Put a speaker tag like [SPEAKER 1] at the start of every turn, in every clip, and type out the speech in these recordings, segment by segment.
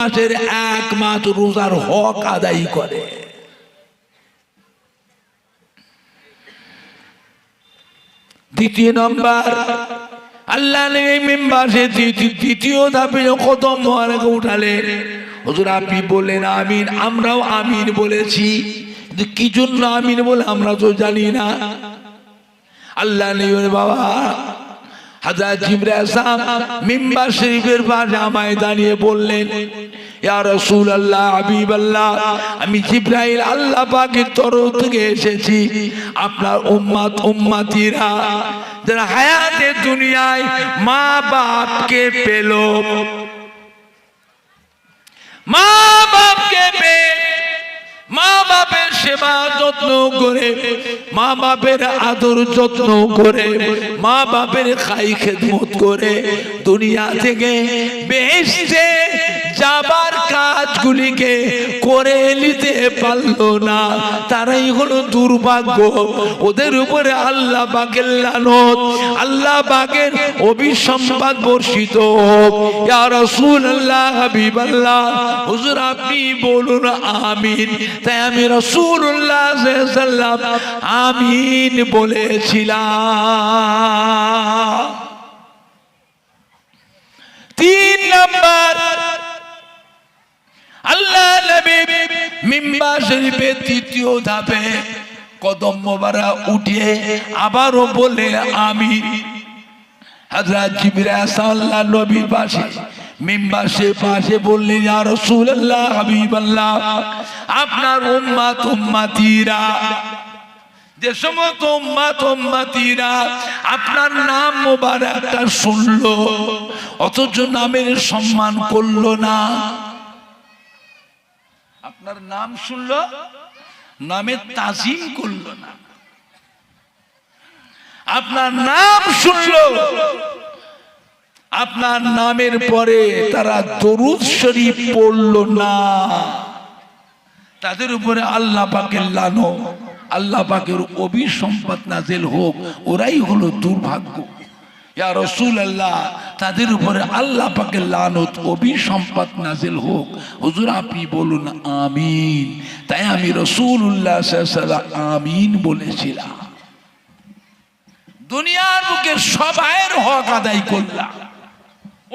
[SPEAKER 1] মাসের এক মাস রোজার হক আদায় করে। দ্বিতীয় নম্বর, আল্লাহ মেম্বারে দ্বিতীয় ধাপে কদম মোবারক উঠালেন। হুজুর আপনি বললেন আমিন, আমরাও আমিন বলেছি, কি জন্য আমিন বলে আমরা তো জানি না। আল্লাহ নেই বাবা, হযরত জিবরাইল সাহেব মিম্বার শরীফের পাশে আমায় দাঁড়িয়ে বললেন, ইয়া রাসূলুল্লাহ, হাবিবাল্লাহ, আমি জিবরাইল আল্লাহ পাকের তরফ থেকে এসেছি। আপনার উম্মত উম্মতিরা যারা হায়াতে দুনিয়ায় মা বাপকে পেল, মা বাপকে পেয়ে মা বাপের সেবা যত্ন করে, মা বাপের আদর যত্ন করে, মা বাপের খাই খেদমত করে দুনিয়া থেকে বেহেশতে যাবার কাজগুলিকে করে নিতে পারলো না, তারাই হলো দুর্ভাগ্য। ওদের উপরে আল্লাহ পাকের লানত, আল্লাহ পাকের অভিসম্পাদ বর্ষিত হোক। ইয়া রাসূলুল্লাহ, হাবিবাল্লাহ, হুজুর আপনি বলুন আমিন। তাই আমি রাসূলুল্লাহ সাল্লাল্লাহু আলাইহি ওয়াসাল্লাম আমিন বলেছিলাম। তিন নম্বর, আল্লাহ নবী মিম্বার শরীফের তৃতীয় ধাপে কদম মোবারক উঠিয়ে আবারও বলে আমিন। হযরত জিবরাইল সাল্লাল্লাহু নবীর পাশে মিম্বার সে পাশে বললেন, ইয়া রাসূলুল্লাহ, হাবিবাল্লাহ, আপনার উম্মত উম্মতিরা, যে সমস্ত উম্মত উম্মতিরা আপনার নাম মোবারকটা শুনলো অথচ নামের সম্মান করলো না। আপনার নাম শুনলো, নামের তাজিম করলো না। আপনার নাম শুনলো, আপনার নামের পরে তারা দরুদ শরীফ পড়লো না। তাদের উপরে আল্লাহ পাকের লানত, আল্লাহ পাকের অভিসম্পাত নাযিল হোক, ওরাই হলো দুর্ভাগ্য। ইয়া রাসূলুল্লাহ, তাদের উপরে আল্লাহ পাকের লানত অভিসম্পাত নাযিল হোক। হুজুর আপনি বলুন আমিন। তাই আমি রাসূলুল্লাহ সাল্লাল্লাহু আলাইহি ওয়াসাল্লাম আমিন বলেছিলাম। দুনিয়ার বুকে সবাইয়ের হক আদায় করলাম,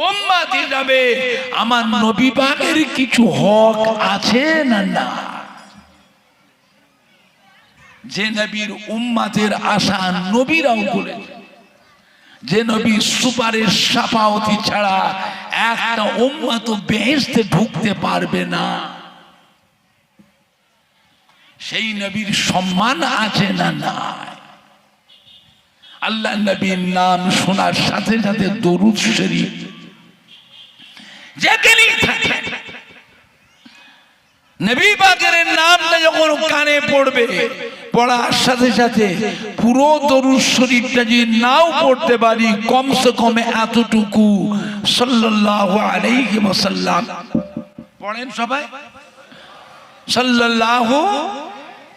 [SPEAKER 1] উম্মত হিসাবে আমার নবী পাকের কিছু হক আছে না না? যে নবীর উম্মতের আশা নবীরাও করেছে, যে নবী সুপারিশ শাফাওয়াতি ছাড়া একটা উম্মত বেহেশতে ঢুকতে পারবে না, সেই নবীর সম্মান আছে না না? আল্লাহ নবীর নাম শোনার সাথে সাথে দরুদ শরীফ যেখানেই থাকে, নবী পাকের নামটা যখন কানে পড়বে, পড়ার সাথে সাথে পুরো দরুদ শরীফটা যদি নাও পড়তে পারি, কমসে কম এতটুকু সাল্লাল্লাহু আলাইহি ওয়াসাল্লাম পড়েন সবাই, সাল্লাল্লাহু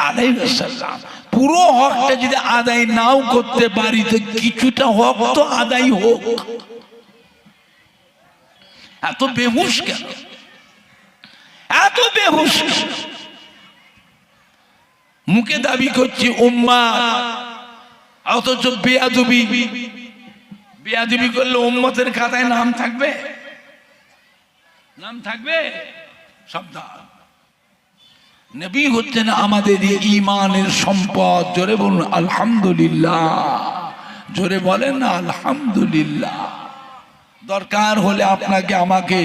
[SPEAKER 1] আলাইহি ওয়াসাল্লাম। পুরো হকটা যদি আদায় নাও করতে পারি তো কিছুটা হক তো আদায় হোক। এত বেহুশ কেন? এত বেহুশ? মুখে দাবি করছি উম্মাত, অথচ বেয়াদবি করলে উম্মতের খাতায় নাম থাকবে? নাম থাকবে? সাবধান। নবী হচ্ছেন আমাদের ঈমানের সম্পদ। জোরে বলুন আলহামদুলিল্লাহ, জোরে বলেন না আলহামদুলিল্লাহ। দরকার হলে আপনাকে আমাকে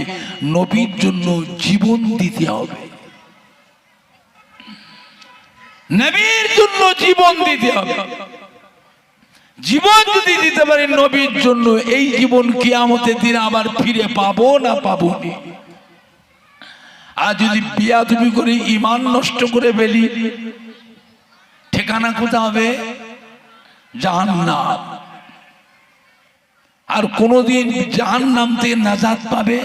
[SPEAKER 1] নবীর জন্য জীবন দিতে হবে, নবীর জন্য জীবন দিতে হবে। জীবন যদি দিতে পারি নবীর জন্য, এই জীবন কিয়ামতের দিন আবার ফিরে পাবো না পাবো না? আর যদি বিয়াদবি করে ঈমান নষ্ট করে ফেলি, ঠিকানা কোথায় হবে? জাহান্নাম। আর কোনদিন জাহান্নাম থেকে নাজাত পাবে,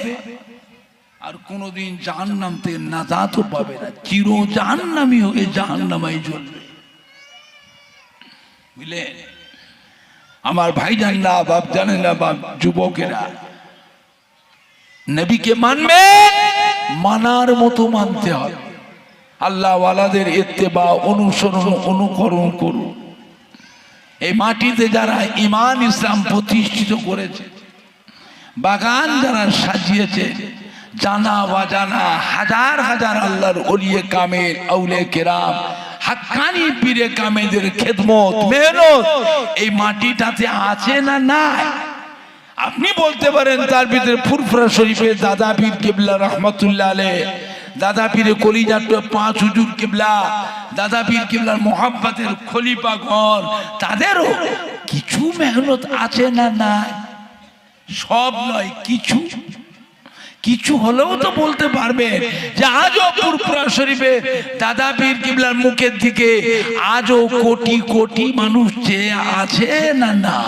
[SPEAKER 1] আর কোনদিন জাহান্নাম থেকে নাজাতও পাবে না। চির জাহান্নামী হয়ে জাহান্নামাই জ্বলবে। বুঝলে আমার ভাইজান না, বাপ জানেন না, বাপ যুবকেরা, নবীকে মানবে, মানার মতো মানতে হবে। আল্লাহ ওয়ালাদের ইত্তেবা, অনুসরণ, অনুকরণ করুন। এই মাটিতে যারা ঈমান ইসলাম প্রতিষ্ঠিত করেছে, বাগান যারা সাজিয়েছে, জানা অজানা হাজার হাজার আল্লাহর ওলিয়ে কামেল, আউলিয়া কেরাম, হাক্কানি পীরে কামেলদের খেদমত, মেহনত এই মাটিটাতে আছে না নাই? আপনি বলতে পারেন তার ভিতরে ফুরফুরা শরীফের দাদা পীর কিবলা রহমতুল্লাহ আলাইহ, দাদা পীরে কলিজার 5 হুজুর কিবলা, দাদা পীর কিবলার মোহাব্বতের খলিফাগণ, তাদেরও কিছু মেহনত আছে না নাই? সব নয়, কিছু কিছু হলেও তো বলতে পারবে যে আজও ফুরফুরা শরীফে দাদা পীর কিবলার মুখের দিকে আজও কোটি কোটি মানুষ চেয়ে আছে না না?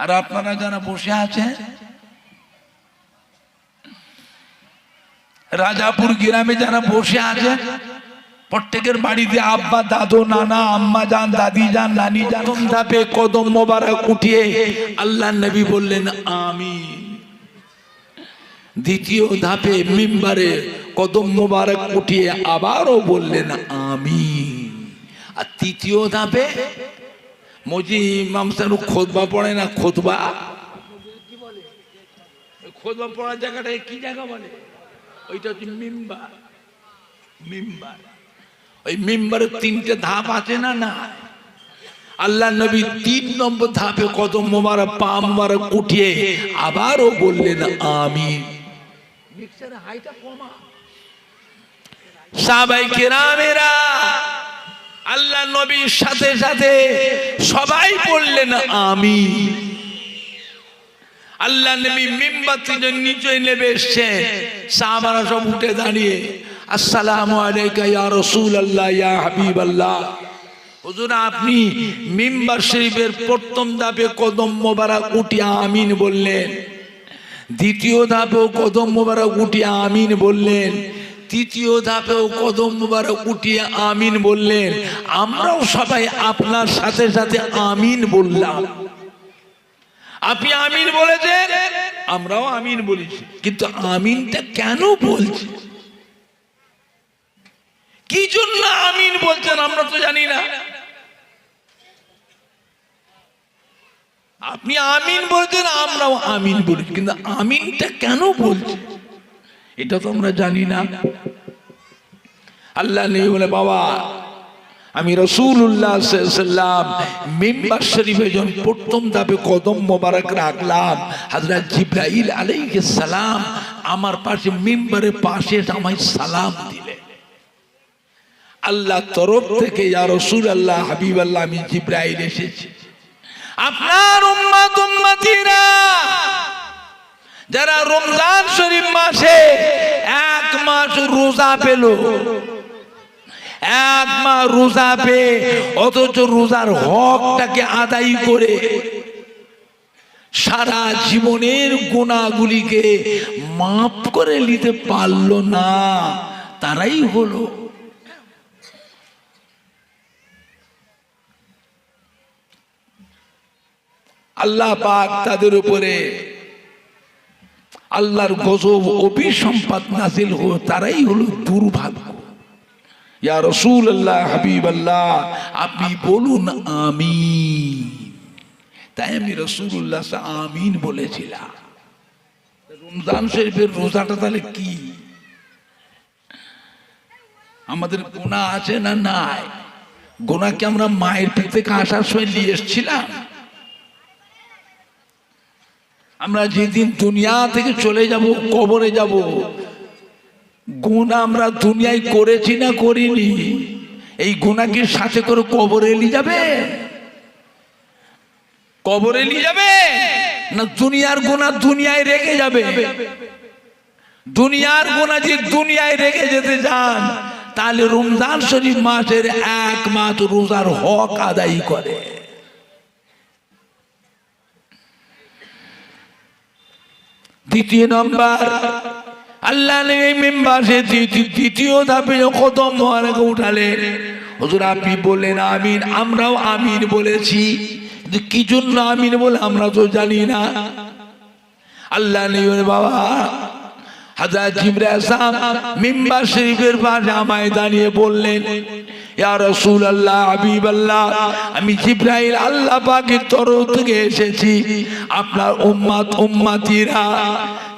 [SPEAKER 1] আর আপনারা যারা বসে আছেন, রাজাপুর গ্রামে যারা বসে আছেন, প্রত্যেকের বাড়িতে আব্বা, দাদু, নানা, আম্মা জান, দাদি জান, নানি জান, ধাপে কদম মোবারক উঠিয়ে আল্লাহ নবী বললেন আমিন। দ্বিতীয় ধাপে মিম্বারে কদম মোবারক উঠিয়ে আবারও বললেন আমিন। আর তৃতীয় ধাপে মজি ইমাম সাহেব খুতবা পড়ে না, খুতবা কি বলে, খুতবা পড়ার জায়গাটাকে কি জায়গা বলে? ওইটা হচ্ছে মিম্বার। মিম্বার, ওই মিম্বারের 3টে ধাপ আছে না না? আল্লাহ নবী 3 নম্বর ধাপে কদম মোবারক, পা মোবারক উঠিয়ে আবারও বললেন আমিন। মিক্সারের হাইটা কমা। সাহাবায়ে কেরামেরা আল্লাহ নবীর সাথে সাথে সবাই বললেন আমিন। আল্লাহ নবী মিম্বার থেকে নিচে নেমে এসেছে, সাহাবারা সব উঠে দাঁড়িয়ে আসসালামু আলাইকা ইয়া রাসূলুল্লাহ ইয়া হাবিবাল্লাহ। হুজুর আপনি মিম্বার শরীফের প্রথম ধাপে কদম মোবারক উঠিয়ে আমিন বললেন, দ্বিতীয় ধাপেও কদম মোবারক উঠিয়ে আমিন বললেন, তৃতীয় ধাপেও কদম মোবারক উঠিয়ে আমিন বললেন। আমরাও সবাই আপনার সাথে সাথে আমিন বললাম। আপনি আমিন বলেছেন, আমরাও আমিন বলেছি, কিন্তু আমিনটা কেন বলছি, কি জন্য আমিন বলছেন আমরা তো জানি না। আপনি আমিন বলছেন, আমরাও আমিন বলি, কিন্তু আমিনটা কেন বলছি এটা তো আমরা জানি না। আল্লাহ নেই বলে বাবা আমি রাসূলুল্লাহ সাল্লাল্লাহু আলাইহি ওয়াসাল্লাম মিম্বার শরীফে যখন প্রথম ধাপে কদম মোবারক রাখলাম, হযরত জিবরাইল আলাইহিস সালাম আমার পাশে মিম্বারের পাশে আমায় সালাম দিলেন। আল্লাহ তরফ থেকে ইয়া রাসূলুল্লাহ হাবিবাল্লাহ আমি জিবরাইল এসেছি, আপনার উম্মত উম্মতিরা যারা রমজান শরীফ মাসে 1 মাস রোজা পেল, 1 মাস রোজা পেয়ে অথচ রোজার হকটাকে আদায় করে সারা জীবনের গুনাহগুলিকে মাফ করে নিতে পারল না, তারাই হলো আল্লাহ পাক তাদের উপরে আল্লাহর গজব অভিসম্পাত নাযিল হলো, তারাই হলো দুর্ভাগ্য। ইয়া রাসূলুল্লাহ হাবিবাল্লাহ আপনি বলুন আমিন। তাই আমি রাসূলুল্লাহ আমিন বলেছিলাম। রমজান শরীফের রোজাটা তাহলে কি আমাদের গুনাহ আছে না নাই? গুনাহ কি আমরা মায়ের পেট থেকে আসার সময় নিয়ে এসেছিলাম? আমরা যেদিন দুনিয়া থেকে চলে যাব, কবরে যাব, গুনাহ আমরা দুনিয়ায় করেছি না করিনি? এই গুনাহ কি সাথে করে কবরে নিয়ে যাবে? কবরে নিয়ে যাবে না দুনিয়ার গুনাহ দুনিয়ায় রেখে যাবে? দুনিয়ার গুনাহ যে দুনিয়ায় রেখে যেতে চান তাহলে রমজান শরীফ মাসের 1 মাস রোজার হক আদায় করে। দ্বিতীয় নম্বর আল্লাহ মিম্বারে দ্বিতীয় ধাপে কদম মোবারক উঠালেন, হুজুর আপনি বললেন আমিন, আমরাও আমিন বলেছি, কি জন্য আমিন বলে আমরা তো জানি না। আল্লাহ নেই বাবা হযরত জিবরাইল সাহেব মিম্বার শরীফের পাশে আমায় দাঁড়িয়ে বললেন, ইয়া রাসূলুল্লাহ, হাবিবাল্লাহ, আমি জিবরাইল আল্লাহ পাকের তরফ থেকে এসেছি। আপনার উম্মত উম্মতিরা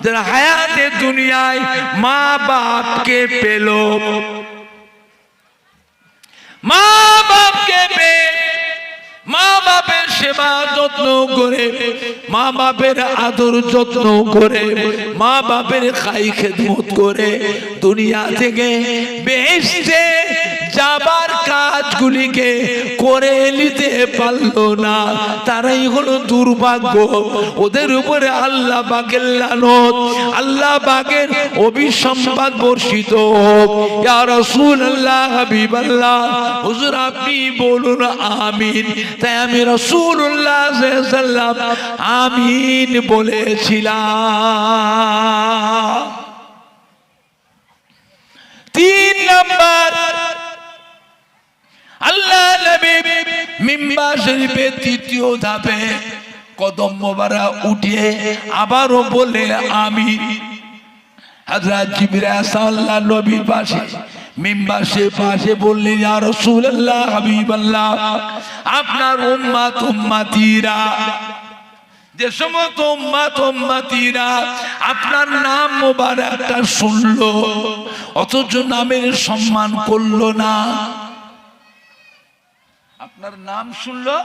[SPEAKER 1] যারা হায়াতে দুনিয়ায় মা বাপকে পেল, মা বাপকে পেয়ে মা বাপের সেবা যত্ন করে, মা বাপের আদর যত্ন করে, মা বাপের খাই খেদমত করে দুনিয়া থেকে বেহেশতে যাবার কাজগুলিকে করে নিতে পারলো না, তারাই হলো দুর্ভাগ্য। ওদের উপরে আল্লাহ পাকের লানত, আল্লাহ পাকের অভিসম্পাদ বর্ষিত হোক। ইয়া রাসূলুল্লাহ, হাবিবাল্লাহ, হুজুর আপনি বলুন আমিন। তাই আমি রাসূলুল্লাহ সাল্লাল্লাহু আলাইহি ওয়াসাল্লাম আমিন বলেছিলাম। 3 নাম্বার, আল্লাহ নবী মিম্বার শরীফের 3য় ধাপে কদম মোবারক উঠিয়ে আবারও বলে আমিন। হযরত জিবরাইল আল্লাহ নবীর পাশে মিম্বার সে পাশে বললেন, ইয়া রাসূলুল্লাহ, হাবিবাল্লাহ, আপনার উম্মত উম্মতিরা, যে সমস্ত উম্মত উম্মতিরা আপনার নাম মোবারকটা শুনলো অথচ নামের সম্মান করলো না। আপনার নাম শুনলো,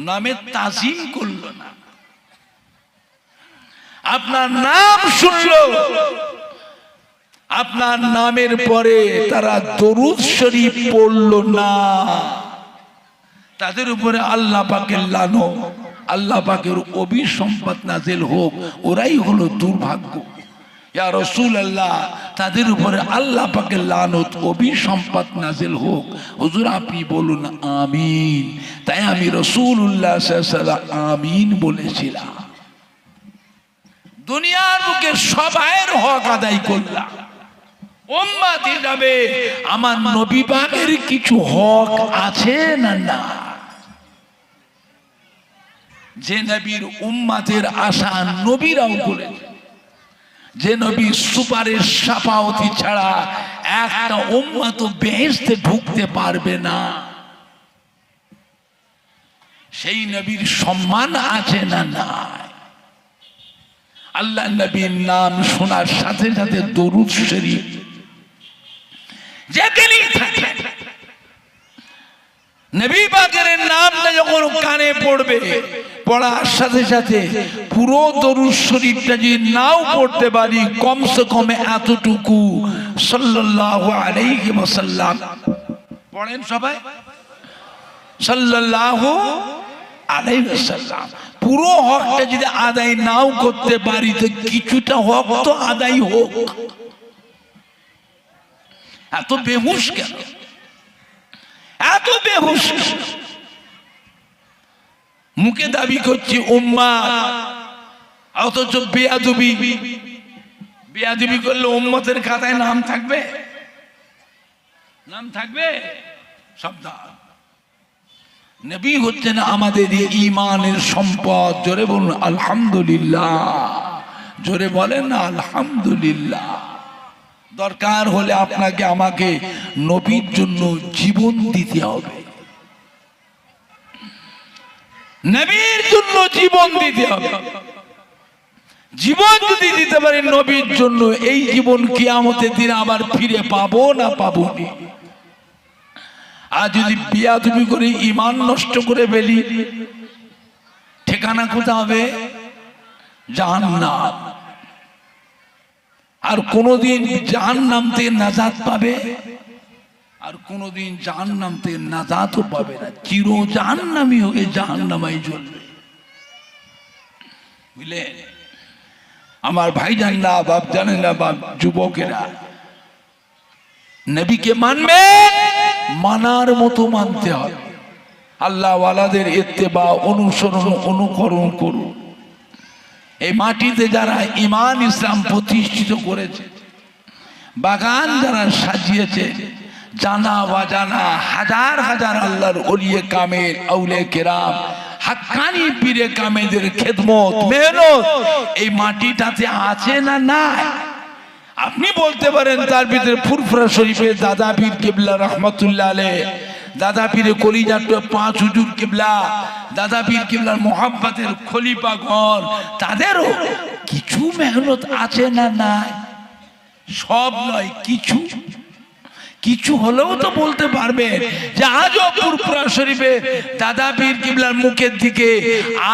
[SPEAKER 1] নামের তাজিম করলো না। আপনার নাম শুনলো, আপনার নামের পরে তারা দরুদ শরীফ পড়লো না, তাদের উপরে আল্লাহ পাকের লানত, আল্লাহ পাকের অভিসম্পাদ নাযিল হোক, ওরাই হলো দুর্ভাগ্য। ইয়া রাসূলুল্লাহ, তাদের উপরে আল্লাহ পাকের লানত অভিসম্পাদ নাযিল হোক। হুজুর আপনি বলুন আমিন। তাই আমি রাসূলুল্লাহ সাল্লাল্লাহু আলাইহি ওয়াসাল্লাম আমিন বলেছিলাম। দুনিয়ার বুকে সবাইয়ের হক আদায় করলাম, উম্মত হিসাবে আমার নবী পাকের কিছু হক আছে না না? যে নবীর উম্মতের আশা নবীরাও করেছে, যে নবী সুপারিশ শাফাআতি ছাড়া একটা উম্মত বেহেশতে ঢুকতে পারবে না, সেই নবীর সম্মান আছে না না? আল্লাহ নবীর নাম শোনার সাথে সাথে দরুদ শরীফ যেখানেই থাকে, নবী পাকের নামটা যখন কানে পড়বে, পড়ার সাথে সাথে পুরো দরুদ শরীফটা যদি নাও পড়তে পারি, কমসে কম এতটুকু সাল্লাল্লাহু আলাইহি ওয়াসাল্লাম পড়েন সবাই, সাল্লাল্লাহু আলাইহি ওয়াসাল্লাম। পুরো হকটা যদি আদায় নাও করতে পারি তো কিছুটা হক তো আদায় হোক। এত বেহুশ কেন? এত বেহুশ? মুখে দাবি করছি উম্মাত, অথচ বেয়াদবি বেয়াদবি করলে উম্মতের খাতায় নাম থাকবে? নাম থাকবে? সাবধান। নবী হচ্ছেন আমাদের ঈমানের সম্পদ। জোরে বলুন আলহামদুলিল্লাহ, জোরে বলেন না আলহামদুলিল্লাহ। দরকার হলে আপনাকে আমাকে নবীর জন্য জীবন দিতে হবে, নবীর জন্য জীবন দিতে হবে। জীবন যদি দিতে পারি নবীর জন্য, এই জীবন কিয়ামতের দিন আবার ফিরে পাবো না পাবো না? আর যদি বেয়াদবি করে ঈমান নষ্ট করে ফেলি, ঠিকানা কোথায় হবে? জাহান্নাম। আর কোনদিন জাহান্নাম থেকে নাজাত পাবে? আর কোনদিন জাহান্নাম থেকে নাজাতও পাবে না, চির জাহান্নামী হয়ে জাহান্নামাই জ্বলবে। বুঝলে আমার ভাইজান না, বাপ জানেন না, বাপ যুবকেরা, নবীকে মানবে, মানার মতো মানতে হবে। আল্লাহ ওয়ালাদের ইত্তেবা, অনুসরণ, অনুকরণ করুন। এই মাটিতে যারা ঈমান ইসলাম প্রতিষ্ঠিত করেছে, বাগান যারা সাজিয়েছে, জানা অজানা হাজার হাজার আল্লাহর ওলিয়ে কামেল, আউলে কেরাম, হাক্কানি পীরে কামেলদের খেদমত, মেহনত এই মাটিটাতে আছে না নাই? আপনি বলতে পারেন তার ভিতরে ফুরফুরা শরীফে দাদা পীর কিবলা রহমতুল্লাহ আলাইহি, দাদা পীরে কলিজার পাঁচ হুজুর কিবলা, দাদা পীর কিবলার মোহাব্বতের খলিফাগণ, তাদেরও কিছু মেহনত আছে না নাই? সব নয়, কিছু কিছু হলেও তো বলতে পারবে যে আজও ফুরফুরা শরীফে দাদা পীর কিবলার মুখের দিকে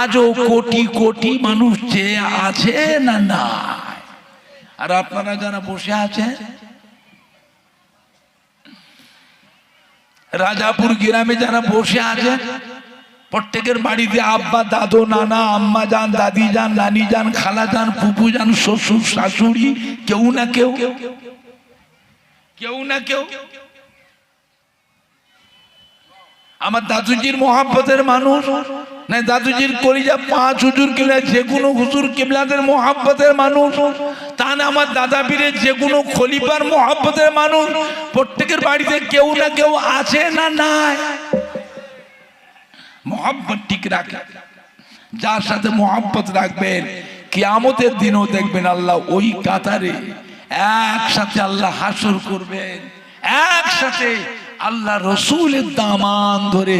[SPEAKER 1] আজও কোটি কোটি মানুষ চেয়ে আছে না না? আর আপনারা যারা বসে আছেন রাজাপুর গ্রামে যারা বসে আছেন, প্রত্যেকের বাড়িতে আব্বা, দাদু, নানা, আম্মা যান, দাদি যান, নানি যান, খালা যান, ফুপু যান, শ্বশুর শাশুড়ি, কেউ না কেউ, কেউ না কেউ আমার দাদুজির মোহাব্বতের মানুষ, না দাদুজির কলিজা পাঁচ হুজুর কিবলা যে কোনো হুজুর কিবলাদের মোহাব্বতের মানুষ, তা না আমার দাদা পীরের যে কোনো খলিফার মোহাব্বতের মানুষ। প্রত্যেকের বাড়িতে কেউ না কেউ আছে না নাই? মোহাব্বত ঠিক রাখে, যার সাথে মোহাব্বত রাখবেন কিয়ামতের দিনও দেখবেন আল্লাহ ওই কাতারে একসাথে আল্লাহ হাসর করবেন, একসাথে আল্লাহ রসুলের দামান ধরে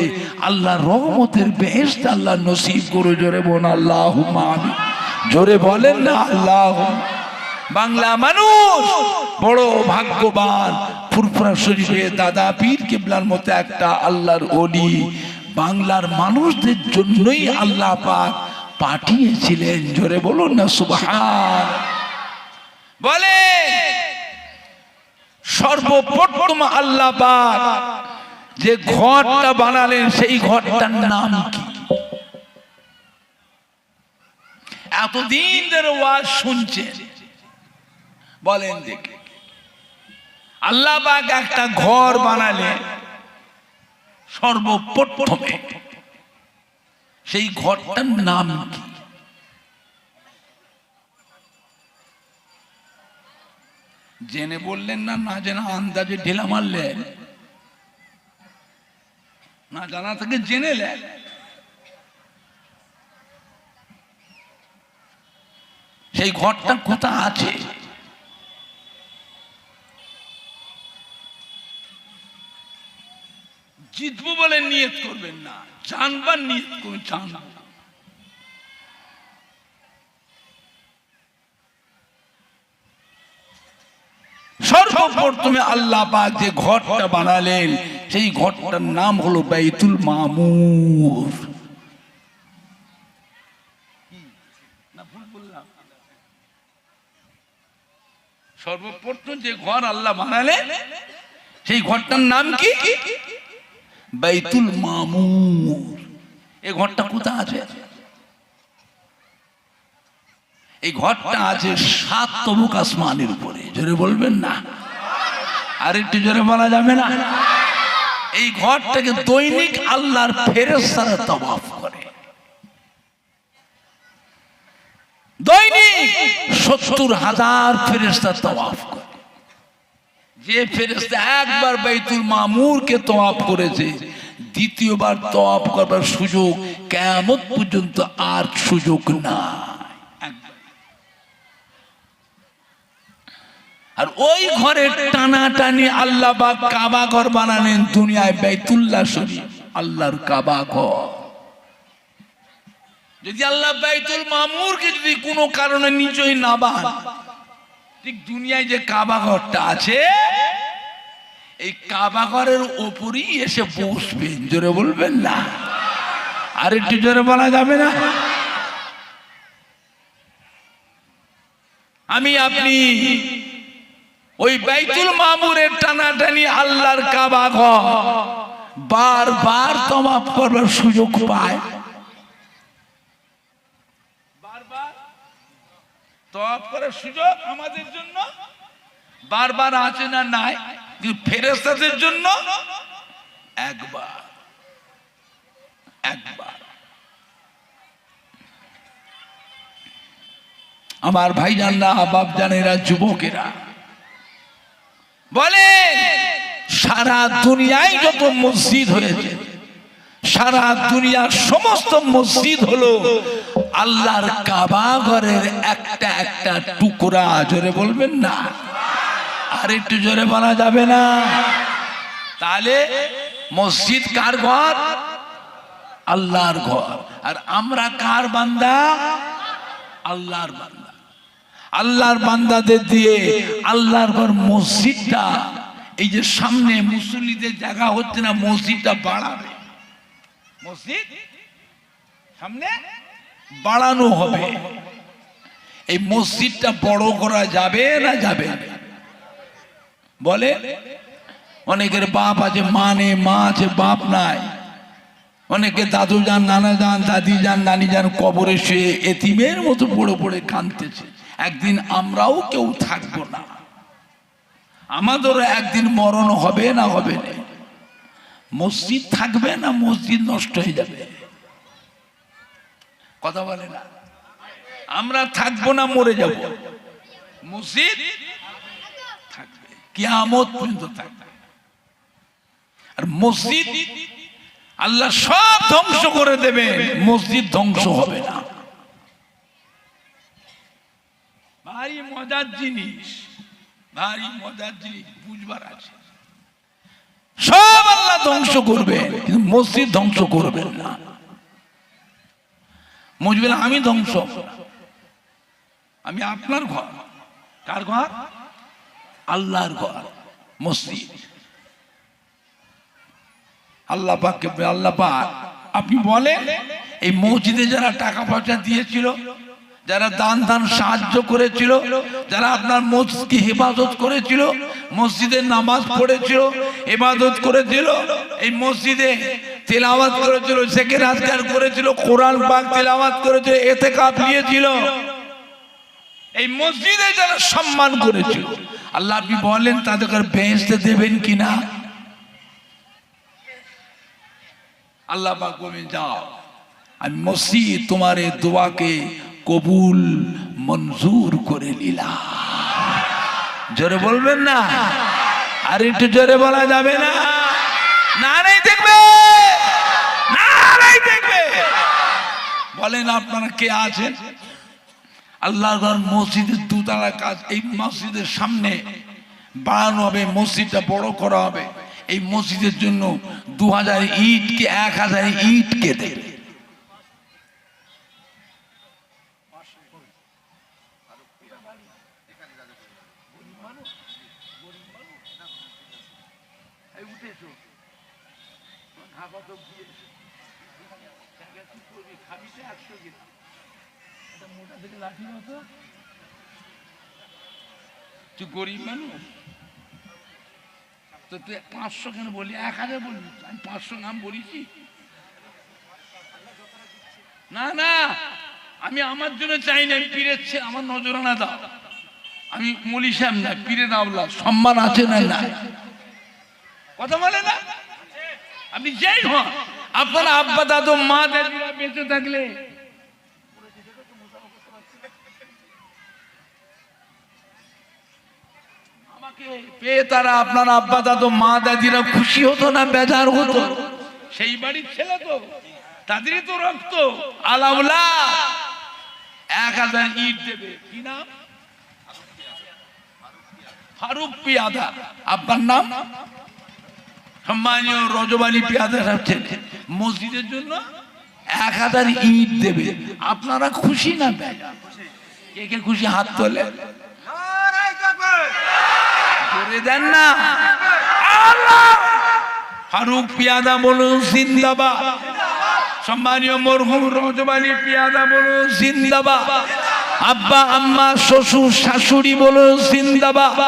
[SPEAKER 1] আল্লাহ রহমতের বেহেশত আল্লাহ নসিব করে। জোরে বলেন আল্লাহুম্মা আমিন, জোরে বলেন না আল্লাহ। বাংলা মানুষ বড় ভাগ্যবান, ফুরফুরা শরীফে দাদা পীর কিবলার মতো একটা আল্লাহর ওলি বাংলার মানুষদের জন্যই আল্লাহ পাক পাঠিয়েছিলেন। জোরে বলুন না সুবহান। বলে সর্বপ্রথম আল্লাহ পাক যে ঘরটা বানালেন সেই ঘরটার নাম কি? এতদিন ধরে ওয়াজ শুনছেন, বলেন দেখি আল্লাহ পাক একটা ঘর বানালেন, সর্বপ্রথমে সেই ঘরটার নাম কি? জেনে বললেন না, না জেনে আন্দাজে ঢেলা মারলেন? না জানা থেকে জেনে নেন। সেই ঘরটা কোথায় আছে? জিতবো বলে নিয়ত করবেন না, জানবার নিয়ত করবেন, জানবো। সর্বপ্রথমে আল্লাহ পাক যে ঘরটা বানালেন সেই ঘরটার নাম হলো বাইতুল মামুর। সর্বপ্রথম যে ঘর আল্লাহ বানালেন সেই ঘরটার নাম কি? বাইতুল মামুর। এই ঘরটা কোথায় আছে? এই ঘরটা আছে 7 তবুক আসমানের উপরে। জোরে বলবেন না, আর একটু জোরে বলা যাবে না? এই ঘরটাকে দৈনিক আল্লাহর ফেরেশতারা তাওয়াফ করে। দৈনিক 70,000 ফেরেশতা তাওয়াফ করে। যে ফেরেশতা একবার বাইতুল মামুরকে তাওয়াফ করেছে, দ্বিতীয়বার তাওয়াফ করবার সুযোগ কিয়ামত পর্যন্ত আর সুযোগ না। আর ওই ঘরে টানাটানি আল্লাহ পাক কাবা ঘর বানালেন দুনিয়ায়, বাইতুল্লাহ শরীফ, আল্লাহর কাবা ঘর। যদি আল্লাহ বাইতুল মামুরকে যদি কোনো কারণে নিচই না বান, ঠিক দুনিয়ায় যে কাবা ঘরটা আছে এই কাবা ঘরের ওপরই এসে বসবেন। জোরে বলবেন না, আর একটু জোরে বলা যাবে না? আমি আপনি ওই বাইতুল মামুরের টানাটানি আল্লাহর কাবা ঘর বারবার তাওয়াফ করার সুযোগ পায়। বারবার তাওয়াফ করার সুযোগ আমাদের জন্য বারবার আছে না নাই? কিন্তু ফেরেশতাদের জন্য একবার। একবার। আমার ভাইজানরা, বাপ জানেরা, যুবকেরা, বলে সারা দুনিয়ায় যত মসজিদ হয়েছে সারা দুনিয়ার সমস্ত মসজিদ হলো আল্লাহর কাবা ঘরের একটা একটা টুকরা। জোরে বলবেন না? আর একটু জোরে বলা যাবে না? তাহলে মসজিদ কার ঘর? আল্লাহর ঘর। আর আমরা কার বান্দা? আল্লাহর বান্দা। আল্লাহর বান্দাদের দিয়ে আল্লাহর ঘর মসজিদটা, এই যে সামনে মুসল্লিদের জায়গা হচ্ছে না, মসজিদটা বাড়াবে। মসজিদ সামনে বাড়ানো হবে। এই মসজিদটা বড় করা যাবে না যাবে? বলে অনেকের বাপ আছে, মা নেই, মা আছে বাপ নাই। অনেকে দাদু যান, নানা যান, দাদি যান, নানি যান, কবরে শুয়ে এতিমের মতো পড়ে পড়ে কাঁদতেছে। একদিন আমরাও কেউ থাকবো না, আমাদেরও একদিন মরণ হবে না হবে না। মসজিদ থাকবে না মসজিদ নষ্ট হয়ে যাবে? কথা বলে না? আমরা থাকবো না মরে যাব, মসজিদ থাকবে, কিয়ামত পর্যন্ত থাকবে। আর মসজিদ আল্লাহ সব ধ্বংস করে দেবে, মসজিদ ধ্বংস হবে না। ভারী মজার জিনিস, ভারী মজার জিনিস, বুঝবার আছে। সব আল্লাহ ধ্বংস করবে, কিন্তু মসজিদ ধ্বংস করবেন না। বুঝবেন? আমি ধ্বংস, আমি আপনার ঘর। কার ঘর? আল্লাহর ঘর, মসজিদ। আল্লাহ পাককে, আল্লাহ পাক আপনি বলেন, এই মসজিদে যারা টাকা পয়সা দিয়েছিল, যারা দান দান সাহায্য করেছিল, যারা আপনার মসজিদকে হেফাজত করেছিল, মসজিদে নামাজ পড়েছিল, ইবাদত করেছিল, এই মসজিদে তেলাওয়াত করেছিল, জিকির আজকার করেছিল, কোরআন পাক তেলাওয়াত করেছিল, ইতিকাফ নিয়েছিল, এই মসজিদে যারা সম্মান করেছিল, আল্লাহ আপনি বলেন তাদেরকে বেহেশতে দেবেন কিনা? আল্লাহ পাক বলেন, যাও আমি মসজিদ তোমার এই দোয়াকে কবুল মঞ্জুর করে নিলাম। জোরে বলবেন না? আর একটু জোরে বলা যাবে না? নারাই দেখবে, নারাই দেখবে। বলেন আপনারা কে আছেন? আল্লাহর ঘর মসজিদের দুতলা কাজ, এই মসজিদের সামনে বানানো হবে, মসজিদটা বড় করা হবে। এই মসজিদের জন্য 2000 ইট কি 1000 ইট কে দেবে? তুই গরিব মানুষ তো তুই 500 কেন বলি? 1000 বলবি? আমি 500 নাম বলেছি না? না, আমি আমার জন্য চাই না, আমি পীরের ছেলে, আমার নজরানা দাও। আমি মলি সাহেব না, পীরে নাওলা, সম্মান আছে না? না, কথা বলে না? আপনি যেই হন, আপনার আব্বা দাদু মা দাদিরা বেঁচে থাকলে আমাকে পেয়ে তারা, আপনার আব্বা দাদু মা দাদিরা খুশি হতো না বেজার হতো? সেই বাড়ির ছেলে তো, তাদেরই তো রক্ত। আলাউলা 1000 ইট দেবে। কি নাম? ফারুক পিয়াদা। আব্বার নাম সম্মানীয় রজবালী পিয়াদা সাহেব। মসজিদের জন্য 1000 ইট দেবে। আপনারা খুশি না বেজার? কে কে খুশি? হাত তোলে। করে দেন না। ফারুক পিয়াদা বলুন জিন্দাবাদ। সম্মানীয় মরহুম রজবালী পিয়াদা বলুন জিন্দাবাদ। আব্বা আম্মা শ্বশুর শাশুড়ি বলুন জিন্দাবাদ।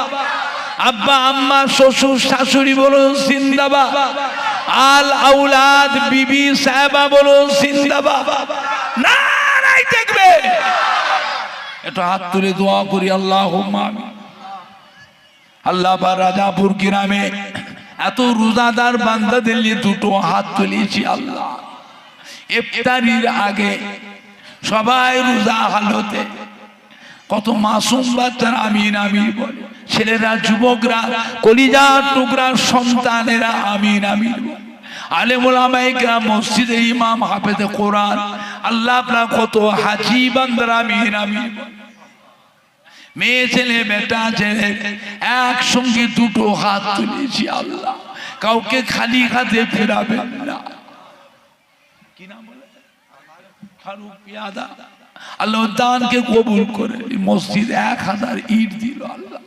[SPEAKER 1] আব্বা আম্মা শ্বশুর শাশুড়ি বলুন জিন্দাবাদ। আল আউলাদ বিবি সাহেবা বলুন জিন্দাবাদ। নারাই দেখবে। একটু হাত তুলে দোয়া করি, আল্লাহুম্মা আমিন। আল্লাহ বা রাজাপুর গ্রামে এত রোজাদার বান্দাদের নিয়ে দুটো হাত তুলেছি। আল্লাহ, ইফতারির আগে সবাই রোজা হালতে, কত মাসুম বাচ্চারা আমিন আমিন বলে, ছেলেরা যুবকরা কলিজার টুকরা সন্তানেরা আমিন আমিন বলে। আলেম ওলামায়ে কেরাম, মসজিদের ইমাম, হাফেজে কোরআন, আল্লাহ আপনার কত হাজি বান্দারা আমিন আমিন। মেয়ে ছেলে বেটা ছেলে একসঙ্গে দুটো হাত তুলেছি আল্লাহ, কাউকে খালি হাতে ফেরাবেন না। কি নাম বলে? ফারুক পিয়াদা। আল্লাহ দানকে কবুল করে মসজিদ 1000 ইট দিল আল্লাহ।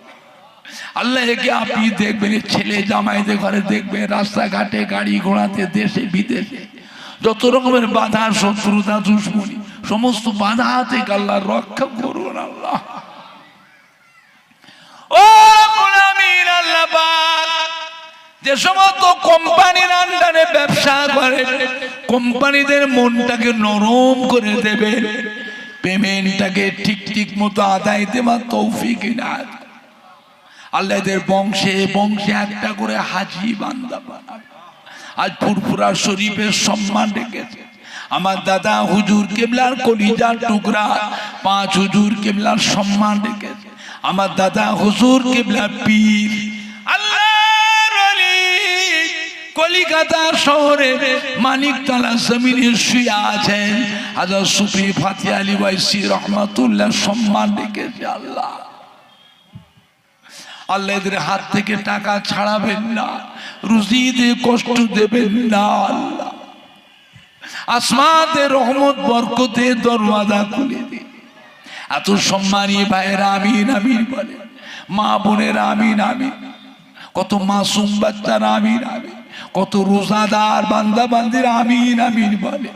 [SPEAKER 1] আল্লাহ একে আপনি দেখবেন, ছেলে জামাইদের ঘরে দেখবেন, রাস্তাঘাটে গাড়ি ঘোড়াতে দেশে বিদেশে যত রকমের বাধা শত্রুতা দুশ্মনী সমস্ত বাধা থেকে আল্লাহ রক্ষা করুন আল্লাহ। ও গোলামীর আল্লাহ পাক, যে সমস্ত কোম্পানির আন্ডারে ব্যবসা করে কোম্পানিদের মনটাকে নরম করে দেবে, পেমেন্টটাকে ঠিক ঠিক মতো আদায় দেওয়ার তৌফিক ইনায়াত আল্লাহ। এদের বংশে বংশে একটা করে হাজি বান্দা বানাবে। আজ ফুরফুরা শরীফের সম্মান রেখেছে আমার দাদা হুজুর কেবলার কলিজার টুকরা 5 হুজুর কেবলার সম্মান রেখেছে আমার দাদা হুজুর কেবলা পীর আল্লাহর ওলি কলিকাতা শহরে মানিকতলা জমিনে শুয়ে আছেন হযরত সুফি ফাতি আলী ওয়াইসি রহমাতুল্লাহ সম্মান রেখেছে আল্লাহ। আল্লাহ এদের হাত থেকে টাকা ছাড়াবেন না, রুজি দিয়ে কষ্ট দেবেন না আল্লাহ। আসমাতে রহমত বরকতে দরওয়াজা খুলে দিন। এত সম্মানী ভাইয়েরা আমিন আমিন বলে, মা বোনেরা আমিন আমিন, কত মাসুম বাচ্চারা আমিন আমিন, কত রোজাদার বান্দা বান্দিরা আমিন আমিন বলে।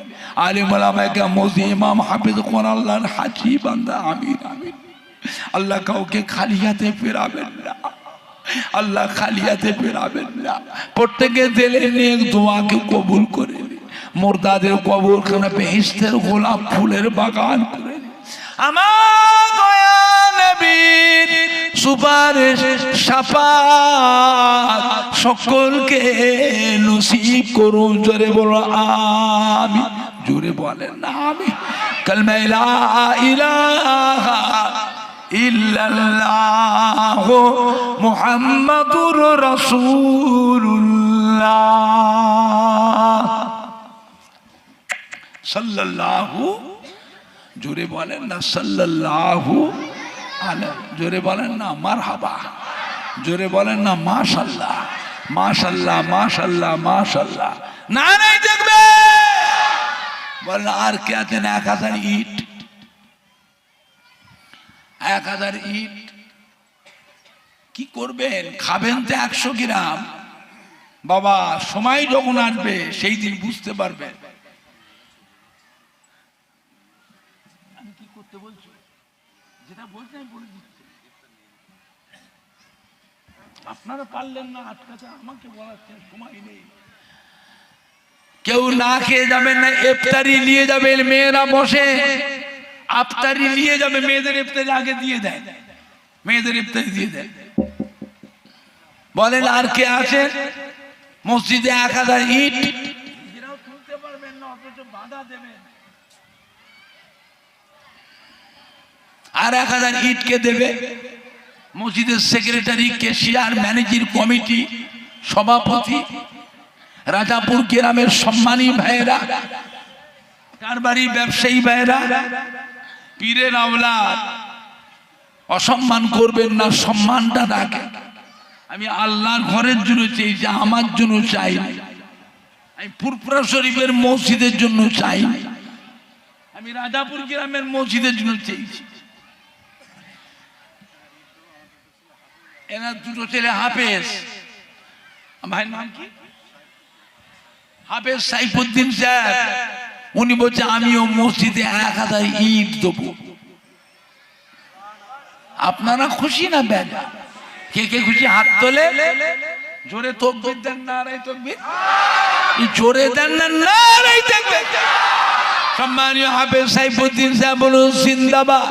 [SPEAKER 1] আলেম ওলামায়ে কেরাম, মসজিদ ইমাম, হাফেজ কোরআন, আল্লাহর হাজি বান্দা আমিন আমিন। আল্লাহ কাউকে খালি হাতে ফেরাবেন না আল্লাহ, খালি হাতে ফেরাবেন না। প্রত্যেকে দিলে নিয়ে দোয়াকে কবুল করে দিন। মুর্দাদের কবরখানা বেহেশতের গোলাপ ফুলের বাগান করে দিন। আমার দয়া নবীর সুপারিশ শাফাত সকলকে নসিব করুন। জোরে বলো আমিন, জোরে বলেন না আমিন। কালমা লা ইলাহা ইল্লাল্লাহ মুহাম্মাদুর রাসূলুল্লাহ সাল্লাল্লাহু, জোরে বলেন না সাল্লাল্লাহু আলাইহি, জোরে বলেন না মারহাবা, জোরে বলেন না মাশাআল্লাহ মাশাআল্লাহ মাশাআল্লাহ মাশাআল্লাহ। না নাই দেখবে বলেন আর কে আছেন? 1000 ইট, 1000 ইট কি করবেন? খাবেন তো 100 গ্রাম। বাবা সময় যখন আসবে সেই দিন বুঝতে পারবেন। আমি কি করতে বলছি? যেটা বলছি আমি বলে দিচ্ছি, আপনারা পারলেন না আটকাতে, আমাকে বলাচ্ছেন সময় নেই। কেউ না খেয়ে যাবেন না, ইফতারি নিয়ে যাবেন। মেয়েরা বসে আফতারি নিয়ে যাবে, মেয়েদের ইফতারি আগে দিয়ে দেয়, মেয়েদের ইফতারি দিয়ে দেয়। বলেন আর কে আছে? মসজিদে 1000 ইট তুলতে পারবেন না, অথচ বাধা দেবেন। আর 1000 ইট কে দেবে? মসজিদের সেক্রেটারি, কেশিয়ার, ম্যানেজিং কমিটি, সভাপতি, রাজাপুর গ্রামের সম্মানী ভাইয়েরা, কারবারি ব্যবসায়ী ভাইয়েরা, পীরের আওলাদ, অসম্মান করবেন না, সম্মানটা রাখেন। আমি আল্লাহর ঘরের জন্য চাইছি, আমার জন্য চাই, আমি ফুরফুরা শরীফের মসজিদের জন্য চাই, আমি রাজাপুর গ্রামের মসজিদের জন্য চাইছি। এনার দুটো ছেলে হাফেজ, ভাইয়ের নাম কি? হাফেজ সাইফুদ্দিন সাহেব। উনি বলছে আমিও মসজিদে 1000 ইট দেবো। আপনারা খুশি না বেজা? কে কে খুশি হাত তোলে? জোরে তাকবীর দেন, নারে তাকবীর, জোরে দেন না নারে তাকবীর। সম্মানীয় হাফেজ সাইফুদ্দিন সাহেব বলুন জিন্দাবাদ।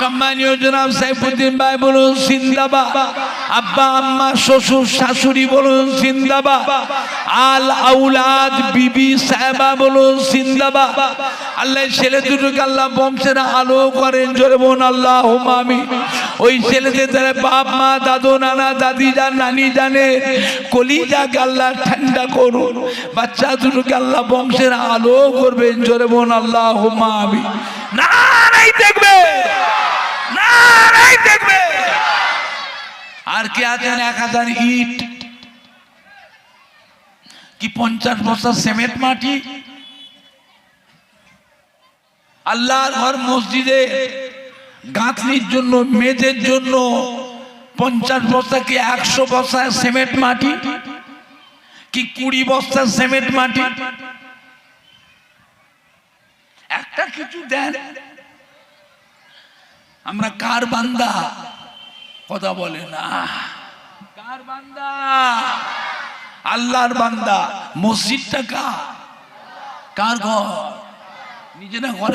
[SPEAKER 1] সম্মানীয় জনাব সাইফুদ্দিন ভাই বলুন জিন্দাবাদ। আব্বা আম্মা শ্বশুর শাশুড়ি বলুন জিন্দাবাদ। আল আউলাদ বিবি সাহেবা বলুন জিন্দাবাদ। আল্লাহ ছেলে দুটোকে আল্লাহ বংশের আলো করেন। জোরে বলুন আল্লাহুম্মা আমিন। ওই ছেলেদের দ্বারা বাপ মা দাদু নানা দাদি যান নানি জানে কলিজাকে আল্লাহ ঠান্ডা করুন, বাচ্চা দুটোকে আল্লাহ বংশের আলো করবেন। জোরে বোন আল্লাহুম্মা আমিন। নারায়ে তাকবীর, নারায়ে তাকবীর। আর কে আছেন 1000 ইট কি 50 বস্তা সিমেন্ট মাটি? আল্লাহর ঘর মসজিদে গাঁথনির জন্য মেজের জন্য 50 বস্তা কি 100 বস্তা সিমেন্ট মাটি কি 20 বস্তা সিমেন্ট মাটি? একটা কিছু দেন। আমরা কার বান্দা? কথা বলে না। কার বান্দা? আল্লাহর বান্দা। মসজিদটা কার? কার ঘর? নিজেরা ঘরে